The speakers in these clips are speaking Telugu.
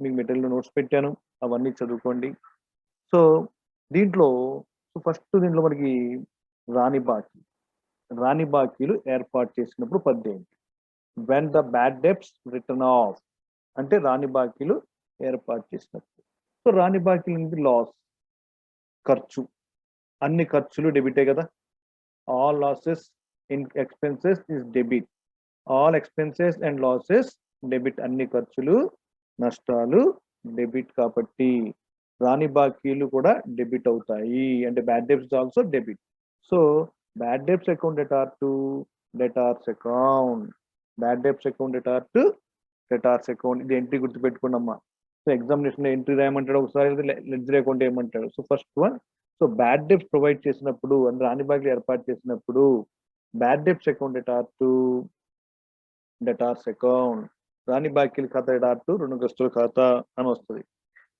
మీకు మెటీరియల్ నోట్స్ పెట్టాను, అవన్నీ చదువుకోండి. సో దీంట్లో దీంట్లో మనకి రాని బాకీ రాని బాకీలు ఏర్పాటు చేసినప్పుడు పద్ధతి ఏంటి? When the bad debts return of అంటే రాని బాకీలు ఏర్పాటు చేసినప్పుడు. సో రాని బాకీలు అనేది లాస్, ఖర్చు, అన్ని ఖర్చులు డెబిటే కదా. All losses in expenses is debit, all expenses and losses debit, అన్ని ఖర్చులు నష్టాలు డెబిట్ కాబట్టి రాని బాకీలు కూడా డెబిట్ అవుతాయి. అంటే bad debts also debit. So bad debts account debtor to debtors account, bad debts account debtor to debtors account. ఇది ఎంట్రీ గుర్తుపెట్టుకున్నమ్మా. సో ఎగ్జామినేషన్ ఎంట్రీ రాయమంటాడు, ఒకసారి లెడ్జర్ అకౌంట్ ఏమంటాడు. So first one, so bad debts provide చేసినప్పుడు అంటే రాని బాకీలు ఏర్పాటు చేసినప్పుడు bad debts account debtor to debtors account, రాని బాకీల ఖాతా డెటార్ టు రుణగ్రస్తుల ఖాతా అని వస్తుంది.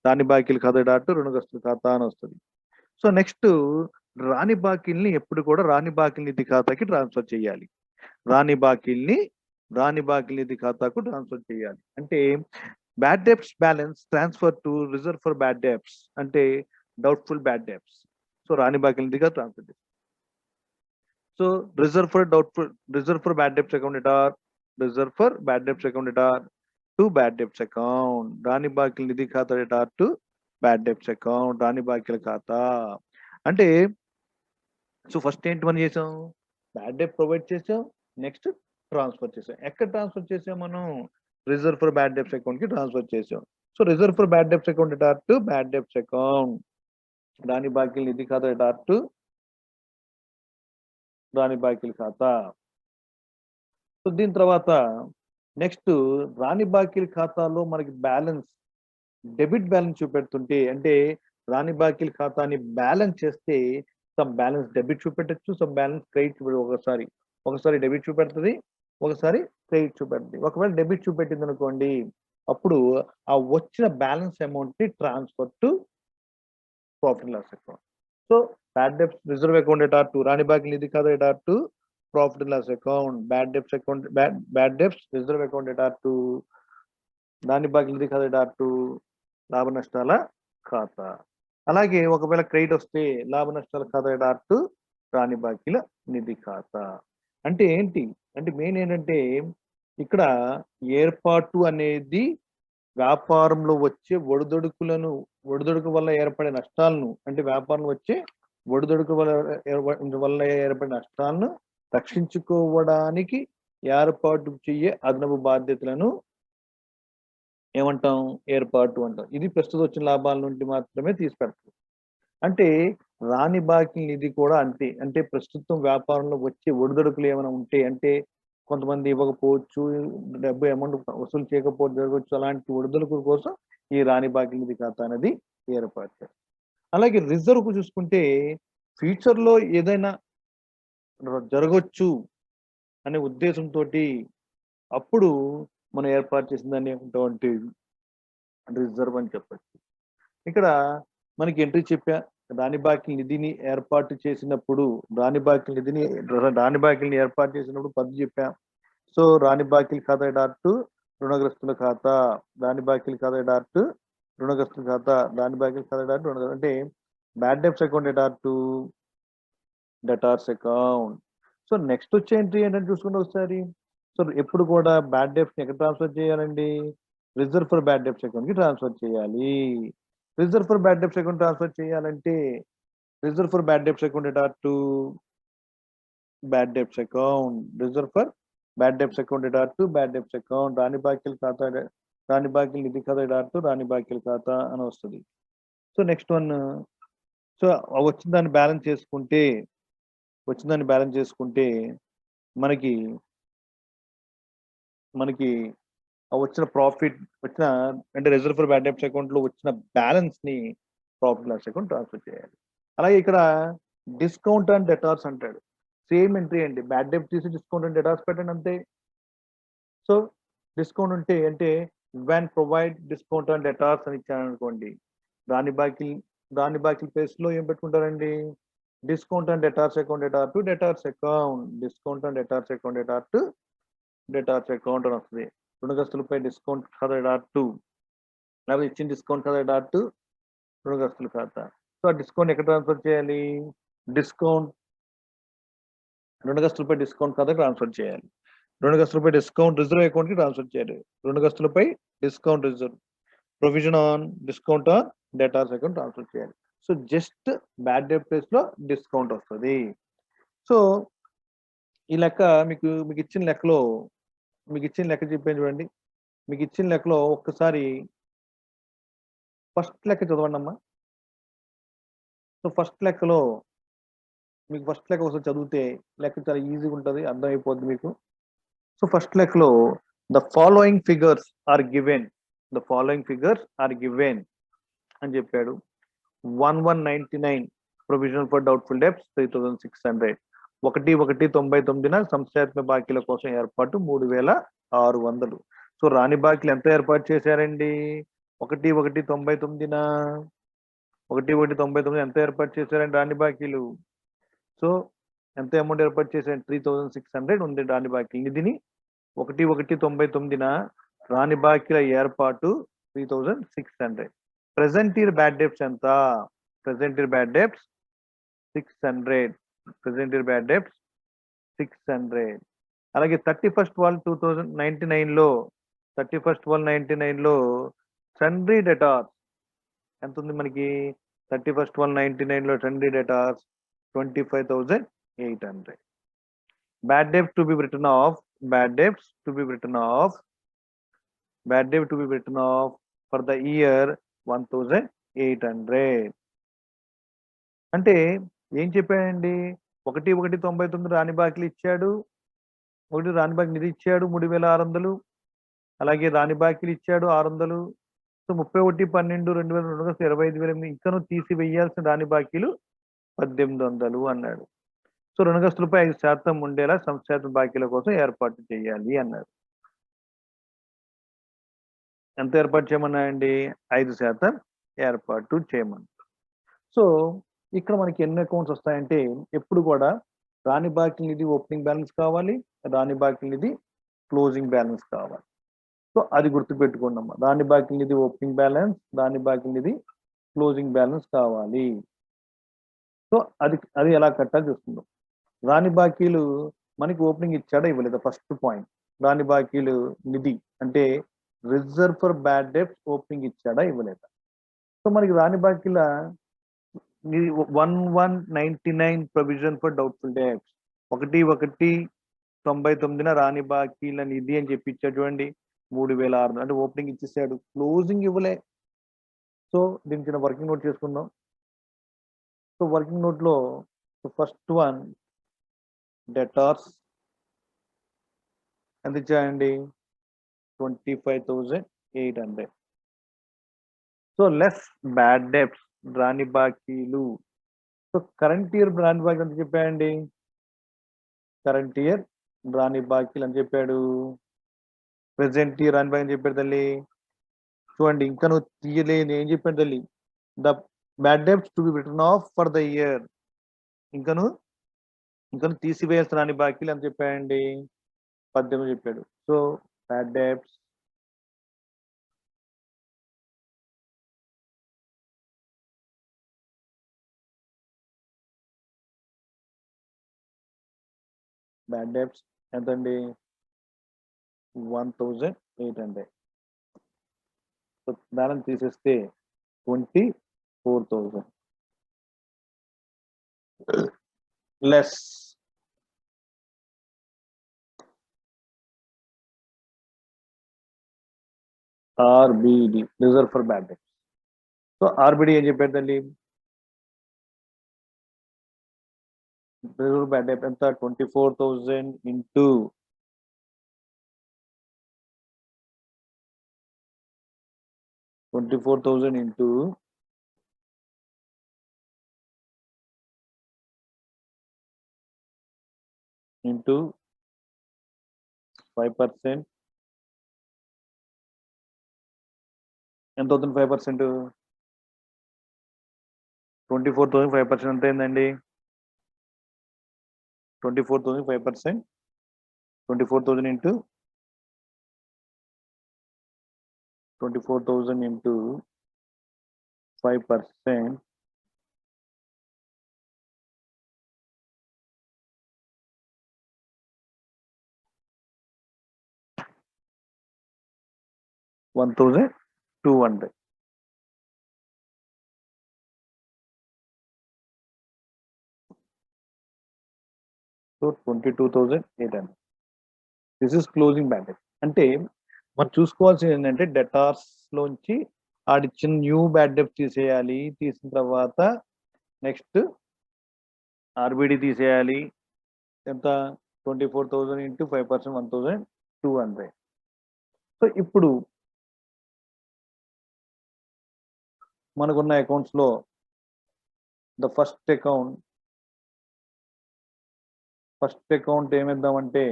రాని బాకీల ఖాతా డెటార్ టు రుణగ్రస్తుల ఖాతా అని వస్తుంది. సో నెక్స్ట్ రాని బాకీల్ని ఎప్పుడు కూడా రాని బాకీల నిధి ఖాతాకి ట్రాన్స్ఫర్ చేయాలి. రాని బాకీల్ని నిధి ఖాతాకు ట్రాన్స్ఫర్ చేయాలి. అంటే bad debts balance transfer to reserve for bad debts అంటే డౌట్ఫుల్ బ్యాడ్ డెబ్ట్స్. సో రాని బాకీల నిధిగా ట్రాన్స్ఫర్ చేయాలి. So reserve for bad debts account debtor, reserve for bad debts account debtor to bad debts account, రాని బాకీల నిధి ఖాతా debtor to bad debts account, రాని బాకీల ఖాతా. అంటే సో ఫస్ట్ ఏంటి మనం చేసాం, బ్యాడ్ డెబ్ట్ ప్రొవైడ్ చేసాం, నెక్స్ట్ ట్రాన్స్ఫర్ చేసాం. ఎక్కడ ట్రాన్స్ఫర్ చేసాం మనం? Reserve for bad debts account కి ట్రాన్స్ఫర్ చేసాం. So reserve for bad debts account debtor to bad debts account, రాని బాకీల నిధి ఖాతా డెటార్ టు రాని బాకీల ఖాతా. సో దీని తర్వాత నెక్స్ట్ రాని బాకీల ఖాతాలో మనకి బ్యాలెన్స్ డెబిట్ బ్యాలెన్స్ చూపెడుతుంటే, అంటే రాని బాకీల ఖాతాని బ్యాలెన్స్ చేస్తే సమ్ బ్యాలెన్స్ డెబిట్ చూపెట్టచ్చు, సమ్ బ్యాలెన్స్ క్రెడిట్. ఒకసారి డెబిట్ చూపెడుతుంది, ఒకసారి క్రెడిట్ చూపెడుతుంది. ఒకవేళ డెబిట్ చూపెట్టింది అనుకోండి, అప్పుడు ఆ వచ్చిన బ్యాలెన్స్ అమౌంట్ ని transfer to profit and loss account. So bad debts reserve account debtor to రాని బాకీల నిధి ఖాతా debtor to profit and loss account, bad debts reserve account debtor to రాని బాకీల నిధి ఖాతా డెటార్ టు లాభ నష్టాల ఖాతా. అలాగే ఒకవేళ క్రెడిట్ వస్తే లాభ నష్టాల ఖాతా డెటార్ టు రాని బాకీల నిధి ఖాతా. అంటే ఏంటి అంటే మెయిన్ ఏంటంటే ఇక్కడ ఏర్పాటు అనేది వ్యాపారంలో వచ్చే ఒడిదుడుకు వల్ల ఏర్పడే నష్టాలను, అంటే వ్యాపారంలో వచ్చే ఒడిదుడుకు వల్ల ఏర్పడే నష్టాలను రక్షించుకోవడానికి ఏర్పాటు చేయే అదనపు బాధ్యతలను ఏమంటాం? ఏర్పాటు అంటాం. ఇది ప్రస్తుతం వచ్చిన లాభాల నుండి మాత్రమే తీసిపెడతాం. అంటే రాని బాకీ నిధి కూడా అంతే. అంటే ప్రస్తుతం వ్యాపారంలో వచ్చే ఒడిదుడుకులు ఏమైనా ఉంటే, అంటే కొంతమంది ఇవ్వకపోవచ్చు, డబ్బు అమౌంట్ వసూలు చేయకపోతే జరగవచ్చు, అలాంటి ఒడిదుడుకుల కోసం ఈ రాని బాకీ నిధి ఖాతా అనేది ఏర్పాటు చేస్తారు. అలాగే రిజర్వ్ చూసుకుంటే ఫ్యూచర్లో ఏదైనా జరగవచ్చు అనే ఉద్దేశంతో అప్పుడు మనం ఏర్పాటు చేసిన దాన్ని ఏమంటే రిజర్వ్ అని చెప్పచ్చు. ఇక్కడ మనకి ఎంట్రీ చెప్పా, రాని బాకీ నిధిని ఏర్పాటు చేసినప్పుడు రాని బాకీని ఏర్పాటు చేసినప్పుడు పద్ధతి చెప్పా. సో రాని బాకీల ఖాతా డెటార్ టు రుణగ్రస్తుల ఖాతా, రాని బాకీల ఖాతా డెటార్ టు రుణగ్రస్తుల ఖాతా, రాని బాకీల ఖాతా డెటార్ టు రుణగ్రస్తులు. అంటే bad debts account debtor to debtors account. So next వచ్చే ఎంట్రీ ఏంటంటే చూసుకుంటే ఒకసారి, సో ఎప్పుడు కూడా బ్యాడ్ డెబ్ట్స్ ఎక్కడ ట్రాన్స్ఫర్ చేయాలండి? Reserve for bad debts account కి ట్రాన్స్ఫర్ చేయాలి. Reserve for bad debts account transfer చేయాలంటే reserve for bad debts account debtor to bad debts account, reserve for bad debts account debtor to bad debts account, రాని బాకీల నిధి ఖాతా డెటార్ టు రాని బాకీల ఖాతా అని వస్తుంది. సో నెక్స్ట్ వన్, సో వచ్చిన దాన్ని బ్యాలెన్స్ చేసుకుంటే మనకి వచ్చిన ప్రాఫిట్ అంటే reserve for bad debts account లో వచ్చిన బ్యాలెన్స్ ని ప్రాఫిట్ లాస్ అకౌంట్ ట్రాన్స్ఫర్ చేయాలి. అలాగే ఇక్కడ డిస్కౌంట్ అండ్ డెటార్స్ అంటాడు. సేమ్ ఎంట్రీ అండి, బ్యాడ్ డెబ్ట్ తీసి డిస్కౌంట్ అండ్ డెటార్స్ పెట్టండి అంతే. సో డిస్కౌంట్ ఉంటే అంటే when provide discount and debtors అని ఇచ్చాను అనుకోండి, రాని బాకీ ప్లేస్ లో ఏం పెట్టుకుంటారండి? Discount and debtors account debtor to debtors account, discount and debtors account debtor to debtors account అని వస్తుంది. రుణగ్రస్తులపై డిస్కౌంట్ ఖాతా డెటార్ టు లేకపోతే ఇచ్చిన డిస్కౌంట్ ఖాతా డాట్ రుణగ్రస్తుల ఖాతా. సో ఆ డిస్కౌంట్ ఎక్కడ ట్రాన్స్ఫర్ చేయాలి? డిస్కౌంట్ రుణగ్రస్తులపై డిస్కౌంట్ ఖాతాకి ట్రాన్స్ఫర్ చేయాలి. రుణగ్రస్తులపై డిస్కౌంట్ రిజర్వ్ అకౌంట్ కి ట్రాన్స్ఫర్ చేయాలి. రుణగ్రస్తులపై discount reserve provision on discount on debtors account transfer చేయాలి. So just bad debt place లో డిస్కౌంట్ వస్తుంది. సో ఈ లెక్క మీకు ఇచ్చిన లెక్కలో చెప్పాను చూడండి. మీకు ఇచ్చిన లెక్కలో ఒక్కసారి ఫస్ట్ లెక్క చదవండి అమ్మా. సో ఫస్ట్ లెక్కలో మీకు ఫస్ట్ లెక్క ఒకసారి చదివితే లెక్క చాలా ఈజీగా ఉంటుంది, అర్థమైపోద్ది మీకు. సో ఫస్ట్ లెక్కలో the following figures are given అని చెప్పాడు. 1199 ప్రొవిజన్ ఫర్ డౌట్ఫుల్ డెబ్ట్స్ 3600. 1/1/99 సంస్థాత్మక బాకీల కోసం ఏర్పాటు 3600. సో రాని బాకీలు ఎంత ఏర్పాటు చేశారండి? 1/1/99 1/1/99 ఎంత ఏర్పాటు చేశారండి రాని బాకీలు? సో ఎంత అమౌంట్ ఏర్పాటు చేశారు? 3600 ఉంది రాని బాకీ నిధిని. 1/1/99 రాని బాకీల ఏర్పాటు 3600. ప్రెసెంట్ ఇయర్ బ్యాడ్ డెబ్ట్స్ ఎంత? Present year bad debts 600. అలాగే 31/12/2099 లో సన్రీ డెటార్స్ ఎంత ఉంది మనకి? 31/12/99 లో సన్రీ డెటార్స్ 25,800. బ్యాడ్ డెబ్ట్ to be return of for the year 1,800. అంటే ఏం చెప్పాడండి? 1/1/99 రాని బాకీలు ఇచ్చాడు, రాని బాకీ నిధి ఇచ్చాడు 3,600. అలాగే రాని బాకీలు ఇచ్చాడు 600. సో 31/12/2022 25,000. ఇంకను తీసివేయాల్సిన రాని బాకీలు 1,800 అన్నాడు. సో రుణగ్రస్తులపై 5% ఉండేలా సంస్థాత్మక బాకీల కోసం ఏర్పాటు చేయాలి అన్నాడు. ఎంత ఏర్పాటు చేయమన్నాయండి? 5% ఏర్పాటు చేయమన్నారు. సో ఇక్కడ మనకి ఎన్ని అకౌంట్స్ వస్తాయంటే, ఎప్పుడు కూడా రాని బాకీ నిధి ఓపెనింగ్ బ్యాలెన్స్ కావాలి, రాని బాకీ నిధి క్లోజింగ్ బ్యాలెన్స్ కావాలి. సో అది గుర్తుపెట్టుకోండి అమ్మా. రాని బాకీ నిధి ఓపెనింగ్ బ్యాలెన్స్, రాని బాకీ నిధి క్లోజింగ్ బ్యాలెన్స్ కావాలి. సో అది ఎలా కట్టాలి చూస్తున్నాం. రాని బాకీలు మనకి ఓపెనింగ్ ఇచ్చాడా ఇవ్వలేదా? First point. రాని బాకీలు నిధి అంటే reserve for bad debts opening ఇచ్చాడా ఇవ్వలేదా? సో మనకి రాని బాకీల 1199 ప్రొవిజన్ ఫర్ డౌట్ఫుల్ డెబ్ట్స్ 1/1/99 రాని బాకీల నిధి అని చెప్పి ఇచ్చాడు చూడండి. 3,600 అంటే ఓపెనింగ్ ఇచ్చేసాడు, క్లోజింగ్ ఇవ్వలే. సో దీని చిన్న వర్కింగ్ నోట్ చేసుకుందాం. సో వర్కింగ్ నోట్ లో ఫస్ట్ వన్ డెటార్స్ ఎంత ఇచ్చాయండి? 25,800. సో లెస్ బ్యాడ్ డెబ్ట్స్ రాని బాకీలు. సో కరెంట్ ఇయర్ రాని బాకీలు ఎంత చెప్పాయండి? కరెంట్ ఇయర్ రాని బాకీలు అని చెప్పాడు. ప్రెసెంట్ ఇయర్ రాని బాకీ అని చెప్పాడు తల్లి. చూడండి ఇంకా నువ్వు తీయలేదు. ఏం చెప్పాడు తల్లి? The bad debts to be return of for the year. ఇంకను తీసివేయాల్సిన రాని బాకీలు అని చెప్పాయండి? 18 చెప్పాడు. సో బ్యాడ్ డెబ్ట్స్ ఎంతండి? 1,800. సో బ్యాలెన్స్ తీసేస్తే 24,000 less RBD reserve for bad debts. So RBD ఏం చెప్పాడండి? రిజర్వ్ బ్యాడ్ డెబ్ట్ ఎంత? 24,000 ఇంటూ 5%. ఎంత అవుతుంది? 5%. 24,000 5% ఎంత అయిందండి? 24,000 5%. 24,000 into 24,000 into 5%. $1,200. So 22,800. This is closing bad debt. అంటే మనం చూసుకోవాల్సింది ఏంటంటే డెటార్స్ లోంచి ఆడిచ్చిన న్యూ బ్యాడ్ డెట్ తీసేయాలి. తీసిన తర్వాత నెక్స్ట్ ఆర్బిడి తీసేయాలి. ఎంత 24,000 into 5%, 1,200. సో ఇప్పుడు మనకున్న అకౌంట్స్ లో ద ఫస్ట్ అకౌంట్ ఏమిద్దామంటే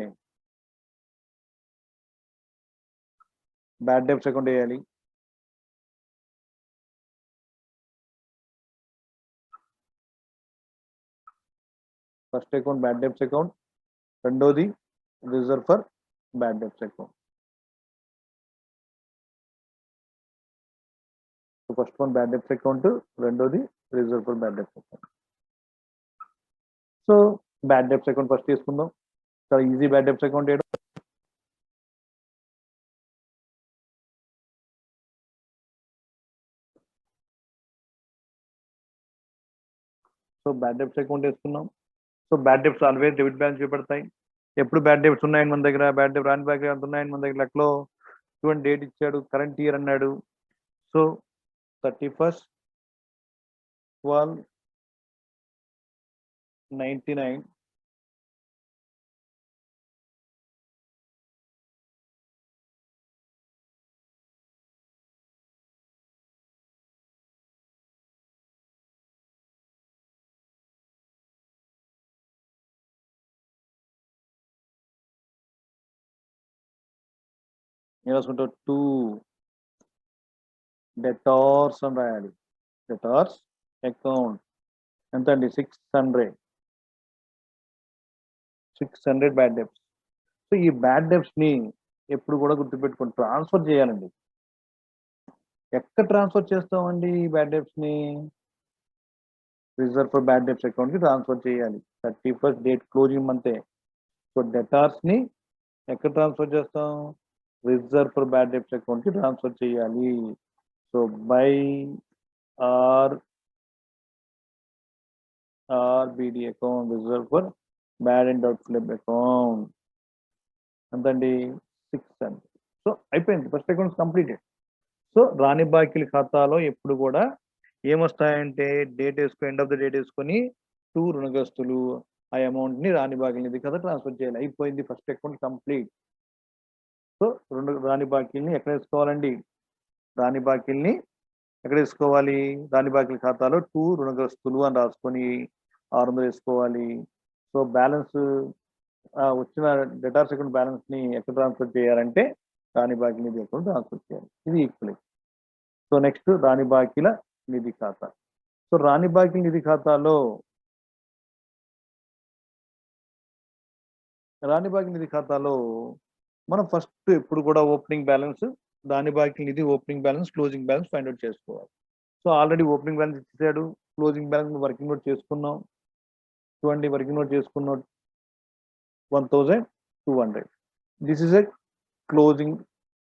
బ్యాడ్ డెప్స్ అకౌంట్ వేయాలి. First account bad debts account, రెండోది reserve for bad debts account. First one bad debts account, రెండోది reserve for bad debts account. So bad debts account first తీసుకుందాం. చాలా ఈజీ బ్యాడ్ డెప్స్ అకౌంట్ వేయడం. సో బ్యాడ్ డెప్స్ అకౌంట్ వేసుకున్నాం. So bad debts always debit balance చూపెడతాయి. ఎప్పుడు బ్యాడ్ డెప్స్ ఉన్నాయని మన దగ్గర, బ్యాడ్ డెప్ రాని బ్యాగ్ ఎంత ఉన్నాయని మన దగ్గర లెక్కలో చూడండి, డేట్ ఇచ్చాడు, కరెంట్ ఇయర్ అన్నాడు. సో 31/12/99 రాసుకుంటావు 2 డెటార్స్ అని రాయాలి. డెటార్స్ అకౌంట్ ఎంత అండి? 600 బ్యాడ్ డెప్స్. సో ఈ బ్యాడ్ డెప్స్ ని ఎప్పుడు కూడా గుర్తుపెట్టుకొని ట్రాన్స్ఫర్ చేయాలండి. ఎక్కడ ట్రాన్స్ఫర్ చేస్తామండి ఈ బ్యాడ్ డెప్స్ ని? Reserve for bad debts account కి ట్రాన్స్ఫర్ చేయాలి. 31st డేట్ క్లోజింగ్ మంతే. సో డెటార్స్ ని ఎక్కడ ట్రాన్స్ఫర్ చేస్తాం? Reserve for bad debts account కి ట్రాన్స్ఫర్ చేయాలి. So by RBD account, reserve for bad and doubtful account ఎంతండి? 600. సో అయిపోయింది, ఫస్ట్ అకౌంట్స్ కంప్లీటెడ్. సో రాని బాకీల ఖాతాలో ఎప్పుడు కూడా ఏమొస్తాయంటే డేట్ వేసుకొని, ఎండ్ ఆఫ్ ద డేట్ వేసుకొని 2 రుణగ్రస్తులు ఆ అమౌంట్ ని రాని బాకీల నిధి ఖాతా ట్రాన్స్ఫర్ చేయాలి. అయిపోయింది, ఫస్ట్ అకౌంట్ కంప్లీట్. సో రాని బాకీల్ని ఎక్కడ వేసుకోవాలండి? రాని బాకీల్ని ఎక్కడ వేసుకోవాలి? రాని బాకీల ఖాతాలో 2 రుణగ్రస్తులు అని రాసుకొని 600 వేసుకోవాలి. సో బ్యాలెన్స్ వచ్చిన డెటార్స్ అకౌంట్ బ్యాలెన్స్ ని ఎక్కడ ట్రాన్స్ఫర్ చేయాలంటే రాని బాకీ నిధి అకౌంట్ ట్రాన్స్ఫర్ చేయాలి. ఇది ఈక్వల్. సో నెక్స్ట్ రాని బాకీల నిధి ఖాతా. సో రాని బాకీల నిధి ఖాతాలో మనం ఫస్ట్ ఎప్పుడు కూడా ఓపెనింగ్ బ్యాలెన్స్, రాని బాకీ నిధి opening balance, closing balance find out చేసుకోవాలి. సో ఆల్రెడీ ఓపెనింగ్ బ్యాలెన్స్ ఇచ్చాడు, క్లోజింగ్ బ్యాలెన్స్ వర్కింగ్ నోట్ చేసుకున్నాం. చూడండి, వర్కింగ్ నోట్ చేసుకున్నాం 1,200. This is a closing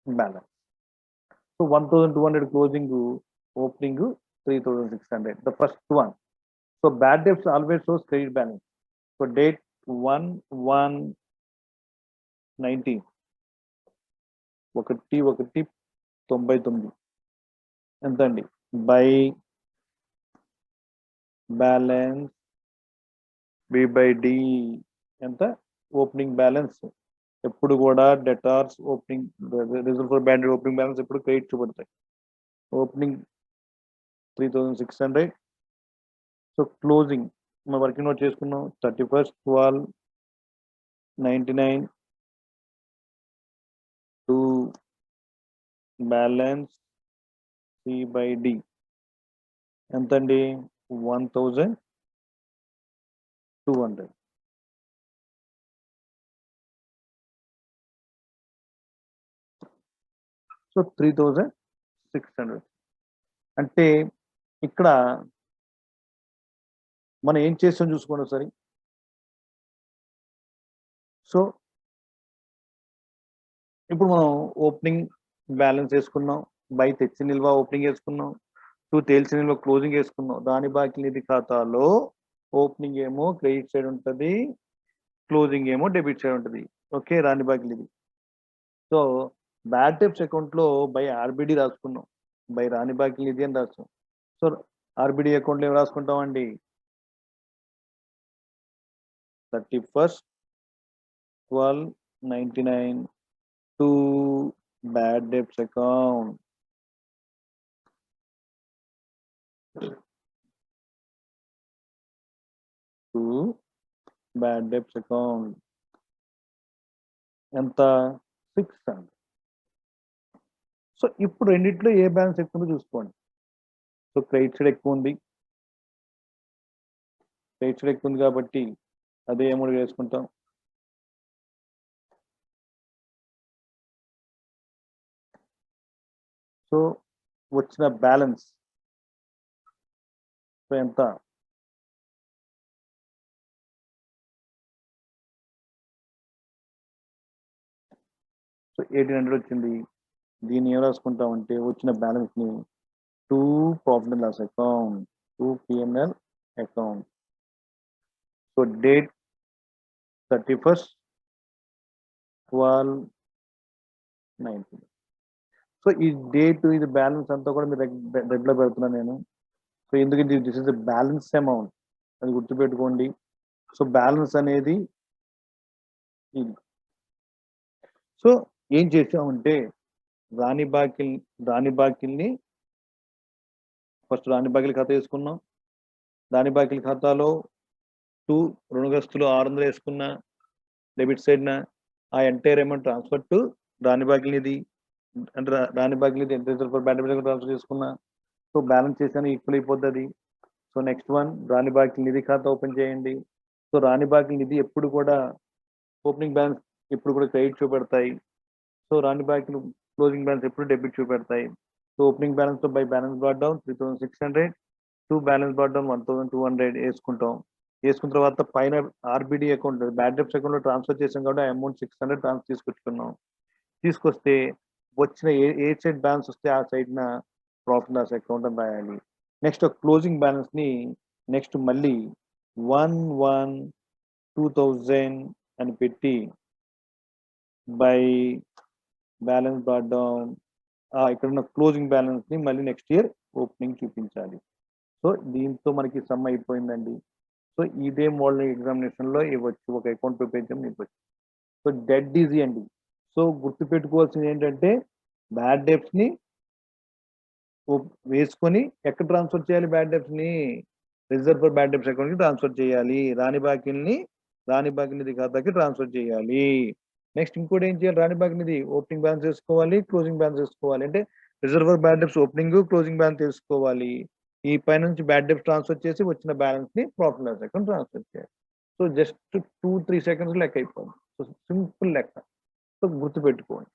balance. So 1,200 closing, opening 3,600. The first one. So bad debts always shows credit balance. So date 1/1/19. 1/1/99 ఎంతండి? బై బ్యాలెన్స్ B/D ఎంత? Opening balance. ఎప్పుడు కూడా debtors opening, reserve for bad opening balance ఎప్పుడు క్రెడిట్ చూపడతాయి. ఓపెనింగ్ 3,600. సో క్లోజింగ్ మనం వర్కింగ్ నోట్ చేసుకున్నాం 31/12/99 టు బ్యాలెన్స్ C/D ఎంతండి? 1,200. సో 3,000 600. అంటే ఇక్కడ మనం ఏం చేస్తాం చూసుకోండి ఒకసారి. సో ఇప్పుడు మనం ఓపెనింగ్ బ్యాలెన్స్ వేసుకున్నాం, బై తెచ్చి నిల్వ ఓపెనింగ్ వేసుకున్నాం, తేల్చి నిల్వ క్లోజింగ్ వేసుకున్నాం. రాని బాకీ నిధి ఖాతాలో ఓపెనింగ్ ఏమో క్రెడిట్ సైడ్ ఉంటుంది, క్లోజింగ్ ఏమో డెబిట్ సైడ్ ఉంటుంది. ఓకే, రాని బాకీ నిధి. సో బ్యాడ్ డెబ్ట్స్ అకౌంట్ లో బై ఆర్బిడి రాసుకున్నాం, బై రాని బాకీ నిధి అని రాస్తాం. సో ఆర్బిడి అకౌంట్ లో ఏం రాసుకుంటాం అండి, 31/12/99 to bad debts account. To bad debts account. ఎంత 600. సో ఇప్పుడు రెండిట్లో ఏ బ్యాలెన్స్ ఎక్కువ ఉందో చూసుకోండి. సో క్రెడిట్ సైడ్ ఎక్కువ ఉంది, క్రెడిట్ సైడ్ ఎక్కువ ఉంది కాబట్టి అదే అమౌంట్ వేసుకుంటాం. సో వచ్చిన బ్యాలెన్స్ ఎంత, సో 1800 వచ్చింది. దీన్ని ఏం రాసుకుంటాం అంటే వచ్చిన బ్యాలెన్స్ ని to profit and loss account, to P&L account. So date 31/12/19. So ఈ డేట్, ఇది బ్యాలెన్స్ అంతా కూడా మీరు రెగ్యులర్ పెడుతున్నాను నేను. సో ఎందుకంటే this is the balance amount, అది గుర్తుపెట్టుకోండి. సో బ్యాలెన్స్ అనేది ఇది. సో ఏం చేసామంటే రాని బాకీల్ని ఫస్ట్ రాని బాకీల ఖాతా వేసుకున్నాం. రాని బాకీల ఖాతాలో రుణగ్రస్తులు 600 వేసుకున్న డెబిట్ సైడ్న ఆ ఎంటైర్ అమౌంట్ ట్రాన్స్ఫర్ టు రాని బాకీ నిధి, అంటే రాని బాకీ నిధి reserve for bad debts transfer చేసుకున్నా. సో బ్యాలెన్స్ చేశాను, ఈక్వల్ అయిపోతుంది. సో నెక్స్ట్ వన్ రాని బాకీ నిధి ఖాతా ఓపెన్ చేయండి. సో రాని బాకీ నిధి ఎప్పుడు కూడా ఓపెనింగ్ బ్యాలెన్స్ ఎప్పుడు కూడా క్రెడిట్ చూపెడతాయి. సో రాని బాకీలు క్లోజింగ్ బ్యాలెన్స్ ఎప్పుడు డెబిట్ చూపెడతాయి. సో ఓపెనింగ్ బ్యాలెన్స్ తో by balance brought down 3600 to balance brought down 1200 వేసుకుంటాం. వేసుకున్న తర్వాత పైన RBD account bad debts account లో ట్రాన్స్ఫర్ చేసాం కాబట్టి ఆ అమౌంట్ 600 ట్రాన్స్ఫర్ తీసుకొచ్చుకున్నాం. తీసుకొస్తే వచ్చిన ఏ సైడ్ బ్యాలెన్స్ వస్తే ఆ సైడ్ న ప్రాఫిట్ లాస్ అకౌంట్ అని రాయాలి. నెక్స్ట్ క్లోజింగ్ బ్యాలెన్స్ ని నెక్స్ట్ మళ్ళీ 1/1/2000 అని పెట్టి బై బ్యాలెన్స్ బ్రాట్ డౌన్ ఇక్కడ ఉన్న క్లోజింగ్ బ్యాలెన్స్ ని మళ్ళీ నెక్స్ట్ ఇయర్ ఓపెనింగ్ చూపించాలి. సో దీంతో మనకి సమ్ అయిపోయిందండి. సో ఇదే మోడల్ ఎగ్జామినేషన్ లో ఇవ్వచ్చు, ఒక అకౌంట్ ప్రిపేర్ ఇవ్వచ్చు. సో డెడ్ ఈజీ అండి. సో గుర్తుపెట్టుకోవాల్సింది ఏంటంటే బ్యాడ్ డెబ్ట్స్ ని వేసుకొని ఎక్కడ ట్రాన్స్ఫర్ చేయాలి, బ్యాడ్ డెబ్ట్స్ ని reserve for bad debts account కి ట్రాన్స్ఫర్ చేయాలి. రాని బాకీ నిధి ఖాతాకి ట్రాన్స్ఫర్ చేయాలి. నెక్స్ట్ ఇంకోటి ఏం చేయాలి, రాని బాకీ నిధి ఓపెనింగ్ బ్యాలెన్స్ వేసుకోవాలి, క్లోజింగ్ బ్యాలెన్స్ వేసుకోవాలి. అంటే reserve for bad debts opening closing balance వేసుకోవాలి. ఈ పై నుంచి బ్యాడ్ డెబ్ట్స్ ట్రాన్స్ఫర్ చేసి వచ్చిన బ్యాలెన్స్ ని ప్రాఫిట్ లాస్ అకౌంట్ ట్రాన్స్ఫర్ చేయాలి. సో జస్ట్ 2-3 సెకండ్స్ లెక్క అయిపోయింది. సో సింపుల్ లెక్క. సో గుర్తుపెట్టుకోండి.